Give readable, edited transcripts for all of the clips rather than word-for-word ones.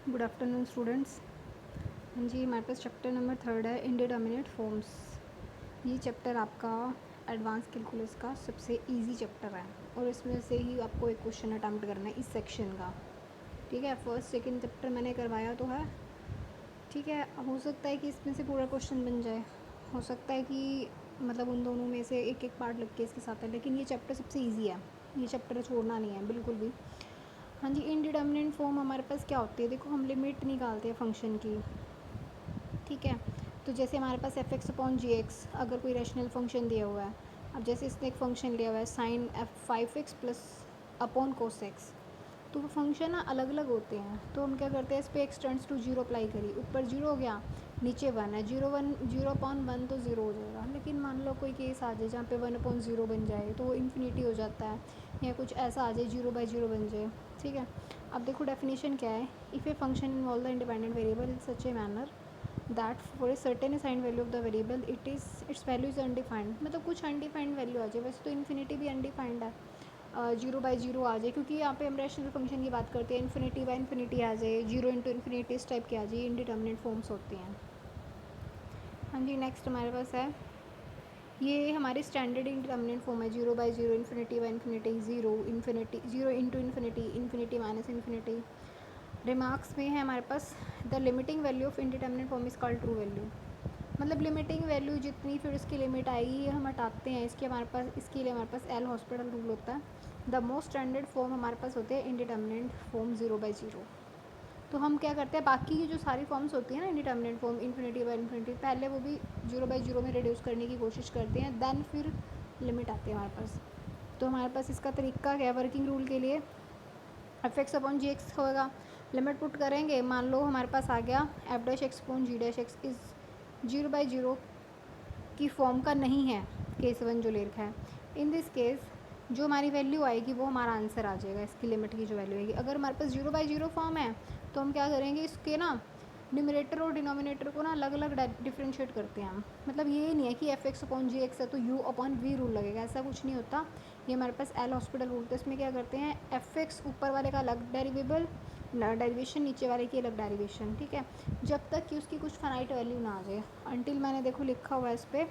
Good afternoon students. हाँ जी, हमारे पास chapter number 3 है इंडिटरमिनेट फॉर्म्स। ये चैप्टर आपका एडवांस कैलकुलस का सबसे इजी चैप्टर है और इसमें से ही आपको एक क्वेश्चन अटैम्प्ट करना है इस सेक्शन का। ठीक है, फर्स्ट सेकंड चैप्टर मैंने करवाया तो है। ठीक है, हो सकता है कि इसमें से पूरा क्वेश्चन बन जाए, हो सकता है कि मतलब उन दोनों में से एक एक पार्ट लग के इसके साथ है, लेकिन ये चैप्टर सबसे ईजी है। ये चैप्टर छोड़ना नहीं है बिल्कुल भी। हाँ जी, इनडिटरमिनेट फॉर्म हमारे पास क्या होती है? देखो, हम लिमिट निकालते हैं फंक्शन की। ठीक है, तो जैसे हमारे पास F x upon g x अगर कोई रैशनल फंक्शन दिया हुआ है, अब जैसे इसने एक फंक्शन लिया हुआ है sine of 5x plus upon cos x, तो वो फंक्शन ना अलग अलग होते हैं। तो हम क्या करते हैं, इस पर x tends to zero apply करी, ऊपर जीरो हो गया, नीचे वन है, जीरो अपॉन वन तो ज़ीरो हो जाएगा। लेकिन मान लो कोई केस आ जाए जहाँ पे वन अपॉन ज़ीरो बन जाए तो वो इन्फिनिटी हो जाता है, या कुछ ऐसा आ जाए जीरो बाई जीरो बन जाए। ठीक है, अब देखो डेफिनेशन क्या है। If a function involve the independent variable in such a manner that for a certain assigned value of the variable it's value is undefined, मतलब कुछ अनडिफाइंड वैल्यू आ जाए। वैसे तो इन्फिनिटी भी अनडिफाइंड है, जीरो बाई जीरो आ जाए, क्योंकि यहाँ पे हम रैशनल फंक्शन की बात करते हैं। इन्फिनिटी बाई इन्फिनिटी आ जाए, जीरो इंटू इन्फिनिटी इस टाइप की आ जाए, इंडिटरमिनेट फॉर्म्स होती हैं। हाँ जी, नेक्स्ट हमारे पास है, ये हमारी स्टैंडर्ड इंडिटरमिनेट फॉर्म है। Zero by zero, infinity by infinity, infinity, zero into infinity, infinity minus infinity. Remarks में है हमारे पास, the limiting value of indeterminate form is called true value. मतलब लिमिटिंग वैल्यू जितनी फिर उसकी लिमिट आएगी ये हम हटाते हैं। इसके हमारे पास, इसके लिए हमारे पास एल हॉस्पिटल रूल होता है। द मोस्ट स्टैंडर्ड फॉर्म हमारे पास होते हैं indeterminate form zero by zero. तो हम क्या करते हैं, बाकी की जो सारी फॉर्म्स होती हैं ना indeterminate form, infinity by infinity, पहले वो भी जीरो बाई जीरो में रिड्यूस करने की कोशिश करते हैं, देन फिर लिमिट आती है हमारे पास। तो हमारे पास इसका तरीका क्या है वर्किंग रूल के लिए, f x upon g x होगा, लिमिट पुट करेंगे। मान लो हमारे पास आ गया f dash x upon g dash x is zero by zero की फॉर्म का नहीं है, केस वन जो ले रखा है। इन दिस केस जो हमारी वैल्यू आएगी वो हमारा आंसर आ जाएगा, इसकी लिमिट की जो वैल्यू आएगी। अगर हमारे पास जीरो बाई जीरो फॉर्म है तो हम क्या करेंगे, इसके ना न्यूमरेटर और डिनोमिनेटर को ना अलग अलग डिफ्रेंशिएट करते हैं हम। मतलब ये नहीं है कि F x upon g x है तो यू अपॉन वी रूल लगेगा, ऐसा कुछ नहीं होता। ये हमारे पास एल हॉस्पिटल रूल, तो इसमें क्या करते हैं, एफ एक्स ऊपर वाले का अलग डेरिवेबल डेरिवेशन, नीचे वाले की अलग डेरिवेशन। ठीक है, जब तक कि उसकी कुछ फाइनाइट वैल्यू ना आ जाए, अंटिल मैंने देखो लिखा हुआ है इस पर,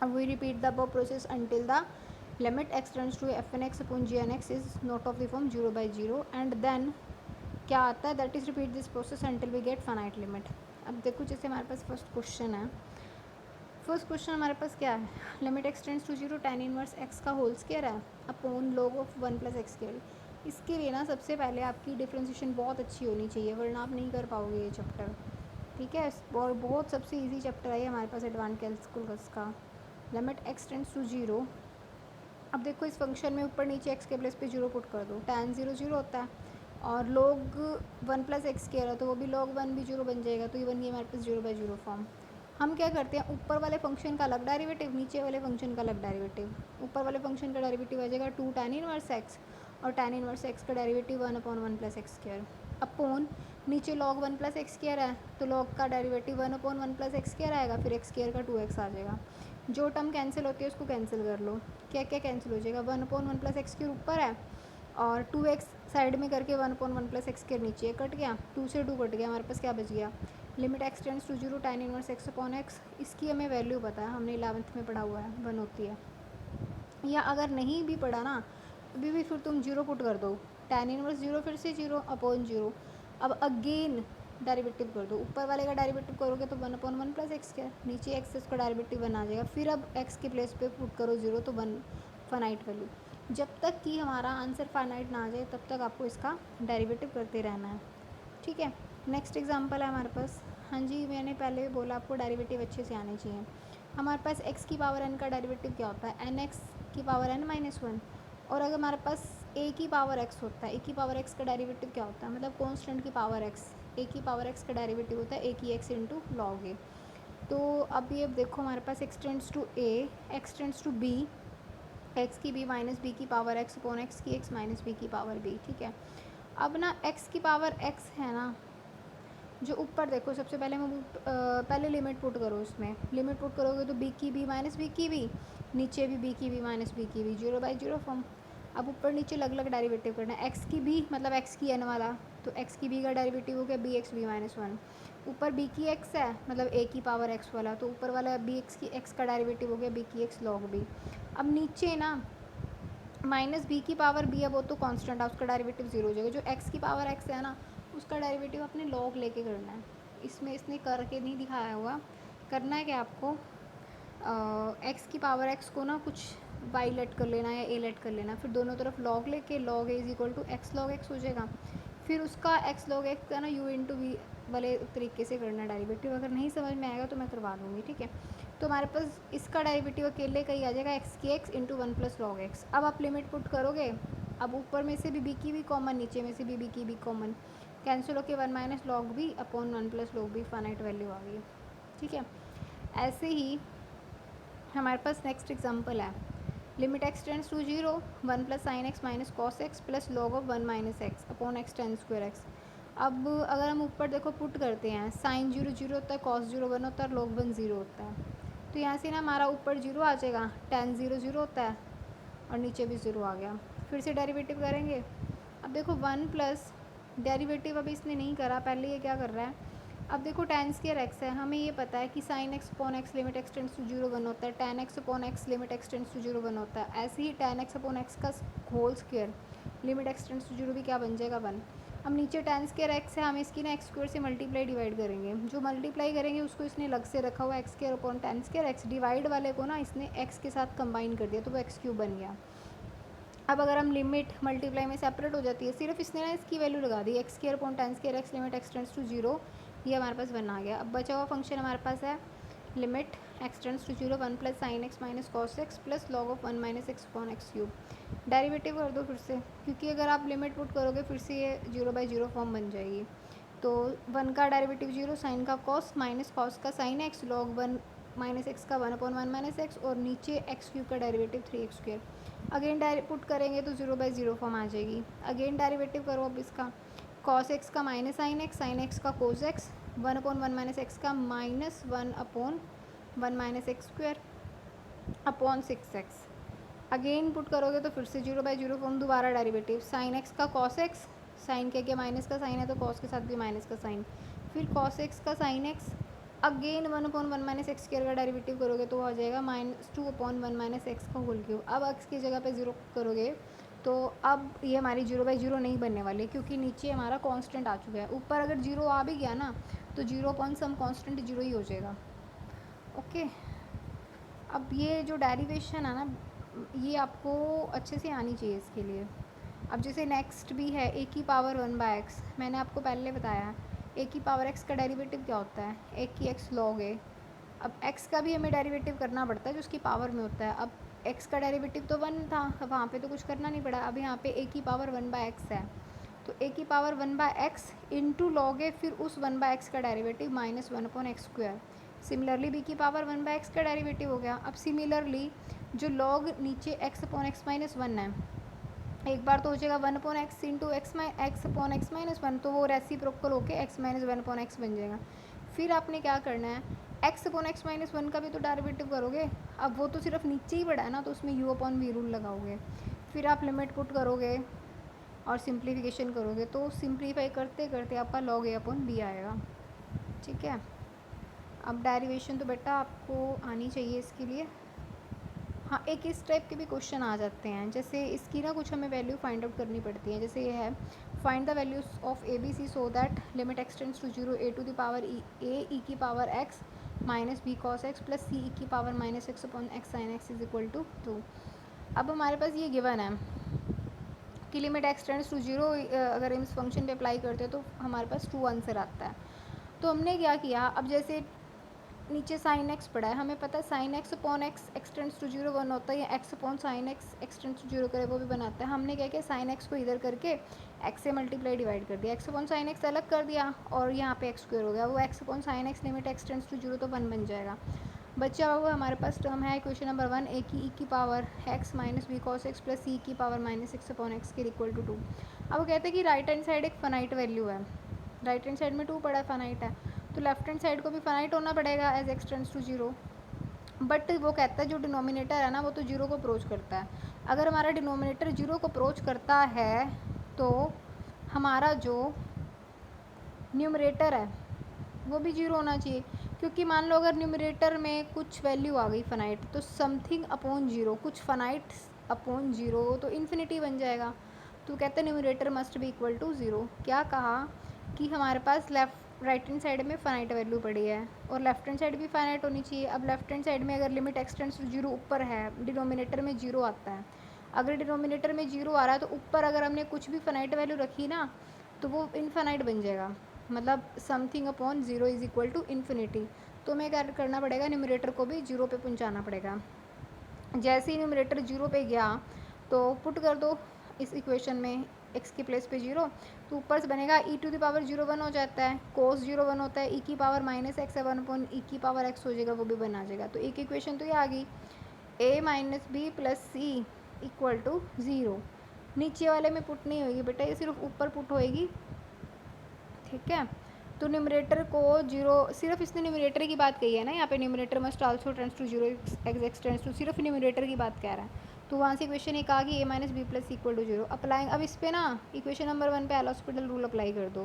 अब we repeat the above process until the limit x tends to f n x upon g n x is not of the form 0 by 0 and then क्या आता है, that is repeat this process until we get finite limit। अब देखो जैसे हमारे पास first question है, first question हमारे पास क्या है, limit x tends to zero tan inverse x का होल स्क्वायर है upon log of one plus x square. इसके लिए ना सबसे पहले आपकी डिफ्रेंशिएशन बहुत अच्छी होनी चाहिए, वरना आप नहीं कर पाओगे ये चैप्टर। ठीक है, और बहुत सबसे इजी चैप्टर है ये हमारे पास एडवांस कैलकुलस का। Limit x tends to zero, अब देखो इस फंक्शन में ऊपर नीचे एक्स के प्लेस पे जीरो पुट कर दो, tan जीरो जीरो होता है, और log one plus x square है तो वो भी log वन भी जीरो बन जाएगा, तो ये बन गई हमारे पास जीरो बाई जीरो फॉर्म। हम क्या करते हैं, ऊपर वाले फंक्शन का अलग डेरिवेटिव, नीचे वाले फंक्शन का अलग डेरिवेटिव। ऊपर वाले फंक्शन का डेरिवेटिव आ जाएगा टू tan इनवर्स एक्स, और tan इनवर्स एक्स का derivative one upon one plus x square upon नीचे log one plus x square है तो log का derivative one upon one plus x square आएगा, फिर एक्स स्क्वायर का टू एक्स आ जाएगा। जो टर्म कैंसिल होती है उसको कैंसिल कर लो, क्या क्या कैंसिल हो जाएगा, one upon one plus x के ऊपर है और टू एक्स साइड में करके one upon one plus x के नीचे कट गया, टू से टू कट गया, हमारे पास क्या बच गया, limit x tends to zero tan inverse x upon x. इसकी हमें वैल्यू पता है, हमने 11th में पढ़ा हुआ है, वन होती है। या अगर नहीं भी पढ़ा ना अभी भी फिर तुम जीरो पुट कर दो, tan इनवर्स जीरो फिर से जीरो अपॉन जीरो, अब अगेन डेरिवेटिव कर दो, ऊपर वाले का डेरिवेटिव करोगे तो one upon one plus x क्या, नीचे एक्स इसका डेरिवेटिव वन आ जाएगा, फिर अब एक्स के प्लेस पे पुट करो जीरो तो वन फाइनाइट वैल्यू। जब तक कि हमारा आंसर फाइनाइट ना आ जाए तब तक आपको इसका डेरिवेटिव करते रहना है। ठीक है, नेक्स्ट एग्जांपल है हमारे पास। हाँ जी, मैंने पहले भी बोला आपको डेरिवेटिव अच्छे से आने चाहिए। हमारे पास x की पावर n का डेरिवेटिव क्या होता है, एन एक्स की पावर n माइनस वन। और अगर हमारे पास a की पावर x होता है, a की पावर x का डेरिवेटिव क्या होता है, मतलब कॉन्स्टेंट की पावर x, a की पावर x का डेरिवेटिव होता है a की x इंटू लॉग ए। तो अब ये देखो हमारे पास x tends to a, x tends to b, x की b माइनस बी की पावर x अपॉन x की x माइनस बी की पावर b। ठीक है, अब ना x की पावर x है ना, जो ऊपर देखो सबसे पहले मैं पहले लिमिट पुट करो, इसमें लिमिट पुट करोगे तो बी की बी माइनस बी की बी, नीचे भी बी की बी माइनस बी की b, zero by zero form. अब ऊपर नीचे अलग अलग डेरिवेटिव करना है। एक्स की भी मतलब एक्स की एन वाला, तो एक्स की बी का डेरिवेटिव हो गया b x b minus one. ऊपर बी की एक्स है मतलब ए की पावर एक्स वाला, तो ऊपर वाला बी एक्स की एक्स का डेरिवेटिव हो गया बी की एक्स लॉग बी। अब नीचे ना माइनस बी की पावर बी है, वो तो कांस्टेंट है, उसका डेरिवेटिव जीरो हो जाएगा। जो एक्स की पावर एक्स है ना, उसका डेरिवेटिव अपने लॉग लेके करना है। इसमें इसने करके नहीं दिखाया हुआ। करना है कि आपको एक्स की पावर एक्स को ना कुछ वाई लेट कर लेना या ए लेट कर लेना, फिर दोनों तरफ लॉग लेके log a is equal to x log x हो जाएगा। फिर उसका एक्स लॉग एक्स का ना यू इंटू वी वाले तरीके से करना डेरिवेटिव। अगर नहीं समझ में आएगा तो मैं करवा दूँगी, ठीक है। तो हमारे पास इसका डेरिवेटिव अकेले का ही आ जाएगा एक्स की x into one plus log x. अब आप लिमिट पुट करोगे, अब ऊपर में से भी बी की भी कॉमन, नीचे में से भी बी की भी कॉमन, कैंसिल होके one minus log b upon one plus log b finite value आ गई, ठीक है। ऐसे ही हमारे पास नेक्स्ट एग्जांपल है, limit x tends to zero one plus sine x minus cos x plus log of one minus x upon x tan square x. अब अगर हम ऊपर देखो पुट करते हैं, साइन जीरो जीरो होता है, कॉस जीरो वन होता है, लॉग वन जीरो होता है, तो यहाँ से ना हमारा ऊपर जीरो आ जाएगा, टेन जीरो जीरो होता है और नीचे भी ज़ीरो आ गया। फिर से डेरिवेटिव करेंगे। अब देखो वन प्लस डेरिवेटिव अभी इसने नहीं करा, पहले ये क्या कर रहा है। अब देखो टेन स्क्वायर एक्स है, हमें ये पता है कि sine x upon x limit x tends to zero one होता है, tan x upon x limit x tends to zero one होता है। ऐसे ही टेन एक्स अपॉन एक्स का whole square limit x tends to zero भी क्या बन जाएगा, वन। अब नीचे टेन स्क्वायर एक्स है, हम इसकी ना एक्स स्क्वायर से मल्टीप्लाई डिवाइड करेंगे। जो मल्टीप्लाई करेंगे उसको इसने अलग से रखा हुआ x square upon tan square x, divide वाले को ना इसने एक्स के साथ कंबाइन कर दिया, तो वो एक्स क्यूब बन गया। अब अगर हम लिमिट मल्टीप्लाई में सेपरेट हो जाती है, सिर्फ इसने ना इसकी वैल्यू लगा दी, x square upon tan square x limit x tends to zero, ये हमारे पास वन आ गया। अब बचा हुआ फंक्शन हमारे पास है limit x tends to zero one plus sine x minus cos x plus log of one minus x upon x cube. Derivative कर दो फिर से, क्योंकि अगर आप लिमिट पुट करोगे फिर से ये जीरो बाई जीरो फॉर्म बन जाएगी। तो वन का डेरिवेटिव जीरो, साइन का कॉस माइनस कॉस का sine x, log one minus x का one upon one minus x, और नीचे एक्स क्यूब का derivative three x square. Again put करेंगे तो जीरो बाई जीरो फॉर्म आ जाएगी। अगेन डेरिवेटिव करो अब इसका, कॉस एक्स का माइनस साइन एक्स का cos x, one upon one minus x का minus one upon one minus x square upon six x. Again put करोगे तो फिर से जीरो बाई जीरो फॉर्म, दोबारा डेरिवेटिव, साइन एक्स का cos x, sign के minus का साइन है तो कॉस के साथ भी माइनस का साइन, फिर कॉस एक्स का sine x, again one upon one minus x square का डेरिवेटिव करोगे तो हो जाएगा minus two upon one minus x का होल क्यूब। अब एक्स की जगह पे जीरो करोगे तो अब ये हमारी जीरो बाई जीरो नहीं बनने वाली, क्योंकि नीचे हमारा कांस्टेंट आ चुका है। ऊपर अगर जीरो आ भी गया ना तो zero upon some constant zero ही हो जाएगा, ओके। अब ये जो डेरिवेशन है ना, ये आपको अच्छे से आनी चाहिए इसके लिए। अब जैसे नेक्स्ट भी है ए की पावर वन बाय एक्स, मैंने आपको पहले बताया ए की पावर एक्स का डेरिवेटिव क्या होता है, ए की एक्स लॉग ए। अब एक्स का भी हमें डेरिवेटिव करना पड़ता है जो उसकी पावर में होता है। अब एक्स का डेरिवेटिव तो वन था, वहाँ पे तो कुछ करना नहीं पड़ा। अब यहाँ पे ए की पावर वन बाय एक्स है, तो ए की power one by x into log a, फिर उस वन बाय एक्स का derivative minus one upon x square. Similarly b की पावर वन बाय एक्स का डेरिवेटिव हो गया। अब सिमिलरली जो लॉग नीचे x upon x minus one है, एक बार तो हो जाएगा one upon x into x upon x minus one, तो वो रेसिप्रोकल होके x minus one upon x बन जाएगा। फिर आपने क्या करना है, x upon x minus one का भी तो डेरिवेटिव करोगे। अब वो तो सिर्फ नीचे ही पड़ा है ना, तो उसमें यू अपॉन वी रूल लगाओगे। फिर आप लिमिट पुट करोगे और सिंप्लीफिकेशन करोगे, तो सिंप्लीफाई करते करते आपका लॉग ए अपॉन बी आएगा, ठीक है। अब डेरिवेशन तो बेटा आपको आनी चाहिए इसके लिए। हाँ, एक इस टाइप के भी क्वेश्चन आ जाते हैं, जैसे इसकी ना कुछ हमें वैल्यू फाइंड आउट करनी पड़ती है। जैसे ये है, find the values of a b c so that limit x tends to zero a to the power e की power x minus b cos x plus c e की power minus x upon x sine x is equal to two. अब हमारे पास ये given है कि limit x tends to zero, अगर हम इस फंक्शन पे अप्लाई करते हैं तो हमारे पास टू आंसर आता है। तो हमने क्या किया, अब जैसे नीचे साइन एक्स पड़ा है, हमें पता है sine x upon x x tends to zero one होता है, या x upon sine x x tends to zero करे वो भी बनाता है। हमने क्या किया, साइन एक्स को इधर करके एक्स से मल्टीप्लाई डिवाइड कर दिया, एक्स अपॉन साइन एक्स अलग कर दिया और यहाँ पे एक्स स्क्वायर हो गया। वो x upon sine x limit x tends to zero तो वन बन जाएगा। बच्चा हुआ हमारे पास टर्म है क्वेश्चन नंबर वन, ए की ई की power x minus b cos x plus c की power minus x upon x के इक्वल टू टू। अब वो कहते हैं कि राइट हैंड साइड एक फनाइट वैल्यू है, राइट हैंड साइड में टू पड़ा है, फनाइट है, तो लेफ्ट हैंड साइड को भी फनाइट होना पड़ेगा as x tends to zero. But वो कहता है जो डिनोमिनेटर है ना वो तो जीरो को अप्रोच करता है। अगर हमारा डिनोमिनेटर जीरो को अप्रोच करता है तो हमारा जो न्यूमरेटर है वो भी जीरो होना चाहिए, क्योंकि मान लो अगर न्यूमरेटर में कुछ वैल्यू आ गई फनाइट, तो समथिंग अपॉन जीरो, कुछ फनाइट अपॉन जीरो तो इन्फिनिटी बन जाएगा। तो कहते हैं numerator must be equal to zero. क्या कहा कि हमारे पास राइट हैंड साइड में फाइनाइट वैल्यू पड़ी है और लेफ्ट हैंड साइड भी फाइनाइट होनी चाहिए। अब लेफ्ट हैंड साइड में अगर लिमिट एक्सटेंड्स टू जीरो ऊपर है, डिनोमिनेटर में जीरो आता है, अगर डिनोमिनेटर में जीरो आ रहा है तो ऊपर अगर हमने कुछ भी फाइनाइट वैल्यू रखी ना तो वो इनफाइनाइट बन जाएगा, मतलब something upon zero is equal to infinity. तो हमें क्या करना पड़ेगा, न्यूमरेटर को भी जीरो पे पहुंचाना पड़ेगा। जैसे ही न्यूमरेटर जीरो पे गया तो पुट कर दो इस इक्वेशन में x की प्लेस पे जीरो, तो ऊपर से बनेगा e to the power zero one हो जाता है, कोस जीरो वन होता है, e की पावर माइनस एक्स है, वन अपॉन ई की पावर x हो जाएगा, वो भी वन आ जाएगा। तो एक इक्वेशन तो ये आ गई, a minus B plus c equal to zero. नीचे वाले में पुट नहीं होगी बेटा, ये सिर्फ ऊपर पुट होएगी, ठीक है। तो न्यूमरेटर को जीरो, सिर्फ इसने न्यूमरेटर की बात कही है ना, यहाँ पे numerator must also tends to zero, x tends to, सिर्फ न्यूमरेटर की बात कह रहा है। तो वहाँ से इक्वेशन एक आ गई, a minus B plus equal to zero. Apply अब इस पर ना इक्वेशन नंबर वन पे एल हॉस्पिटल रूल अप्लाई कर दो,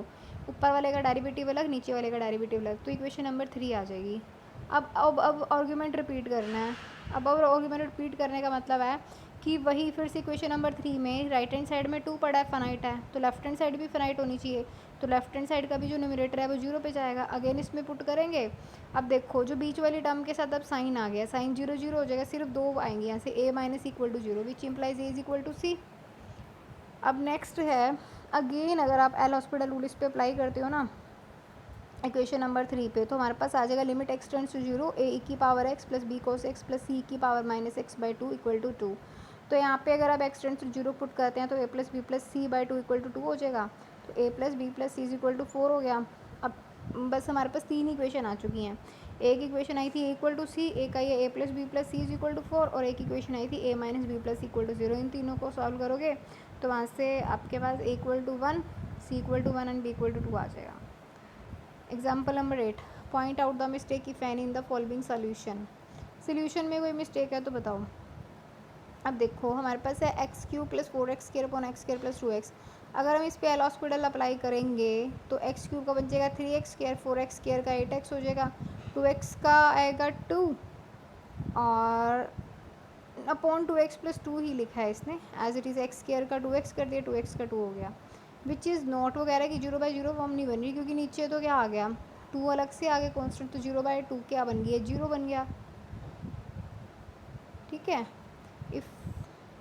ऊपर वाले का डेरिवेटिव अलग, नीचे वाले का डेरिवेटिव अलग, तो इक्वेशन नंबर थ्री आ जाएगी। अब आर्ग्यूमेंट रिपीट करना है। अब आर्ग्यूमेंट रिपीट करने का मतलब है कि वही फिर से इक्वेशन नंबर थ्री में राइट हैंड साइड में टू पड़ा है, फनाइट है, तो लेफ्ट हैंड साइड भी फनाइट होनी चाहिए, तो लेफ्ट हैंड साइड का भी जो न्यूमरेटर है वो जीरो पे जाएगा। अगेन इसमें पुट करेंगे। अब देखो जो बीच वाली टर्म के साथ अब साइन आ गया, साइन जीरो जीरो हो जाएगा, सिर्फ दो आएंगे यहाँ से, a minus equal to zero which implies a is equal to c. अब नेक्स्ट है, अगेन अगर आप एल हॉस्पिटल रूल इस पर अप्लाई करते हो ना इक्वेशन नंबर थ्री पे, तो हमारे पास आ जाएगा limit x tends to zero, a की power x plus b cos x plus c की power minus x by two equal to two. तो यहाँ पे अगर आप x tends to zero put करते हैं तो a plus B plus c by two equal to two हो जाएगा, तो a plus B plus C is equal to four हो गया। अब बस हमारे पास तीन इक्वेशन आ चुकी हैं। एक इक्वेशन आई थी ए इक्वल टू सी, एक आई है A plus B plus C is equal to four, और एक इक्वेशन आई थी A minus B plus equal to zero. इन तीनों को सॉल्व करोगे तो वहाँ से आपके पास A equal to one, C equal to one and B equal to two आ जाएगा। Example number 8, point out the mistake if any in the following solution. Solution में कोई मिस्टेक है तो बताओ। अब देखो हमारे पास है x Q plus four x square upon x square plus two x. अगर हम इस पर एल हॉस्पिटल अप्लाई करेंगे तो एक्स क्यूब का बन जाएगा three x square, four x square का एट एक्स हो जाएगा, टू एक्स का आएगा टू, और upon two x plus two ही लिखा है इसने, as it is x square का टू एक्स कर दिया, टू एक्स का टू हो गया, विच इज़ नॉट वगैरह की जीरो बाई जीरो फॉर्म नहीं बन रही, क्योंकि नीचे तो क्या आ गया, टू अलग से आ गया कॉन्स्टेंट, तो जीरो बाई टू क्या बन गया, जीरो बन गया, ठीक है। इफ़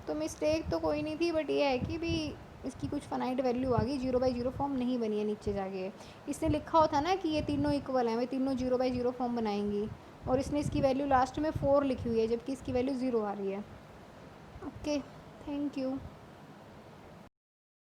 तो मिस्टेक तो कोई नहीं थी, बट ये है कि भी इसकी कुछ फनाइट वैल्यू आ गई, जीरो बाई जीरो फॉर्म नहीं बनी है नीचे जाके। इसने लिखा होता ना कि ये तीनों इक्वल हैं, वे तीनों जीरो बाई जीरो फॉर्म बनाएंगी, और इसने इसकी वैल्यू लास्ट में फोर लिखी हुई है जबकि इसकी वैल्यू ज़ीरो आ रही है। Okay, thank you.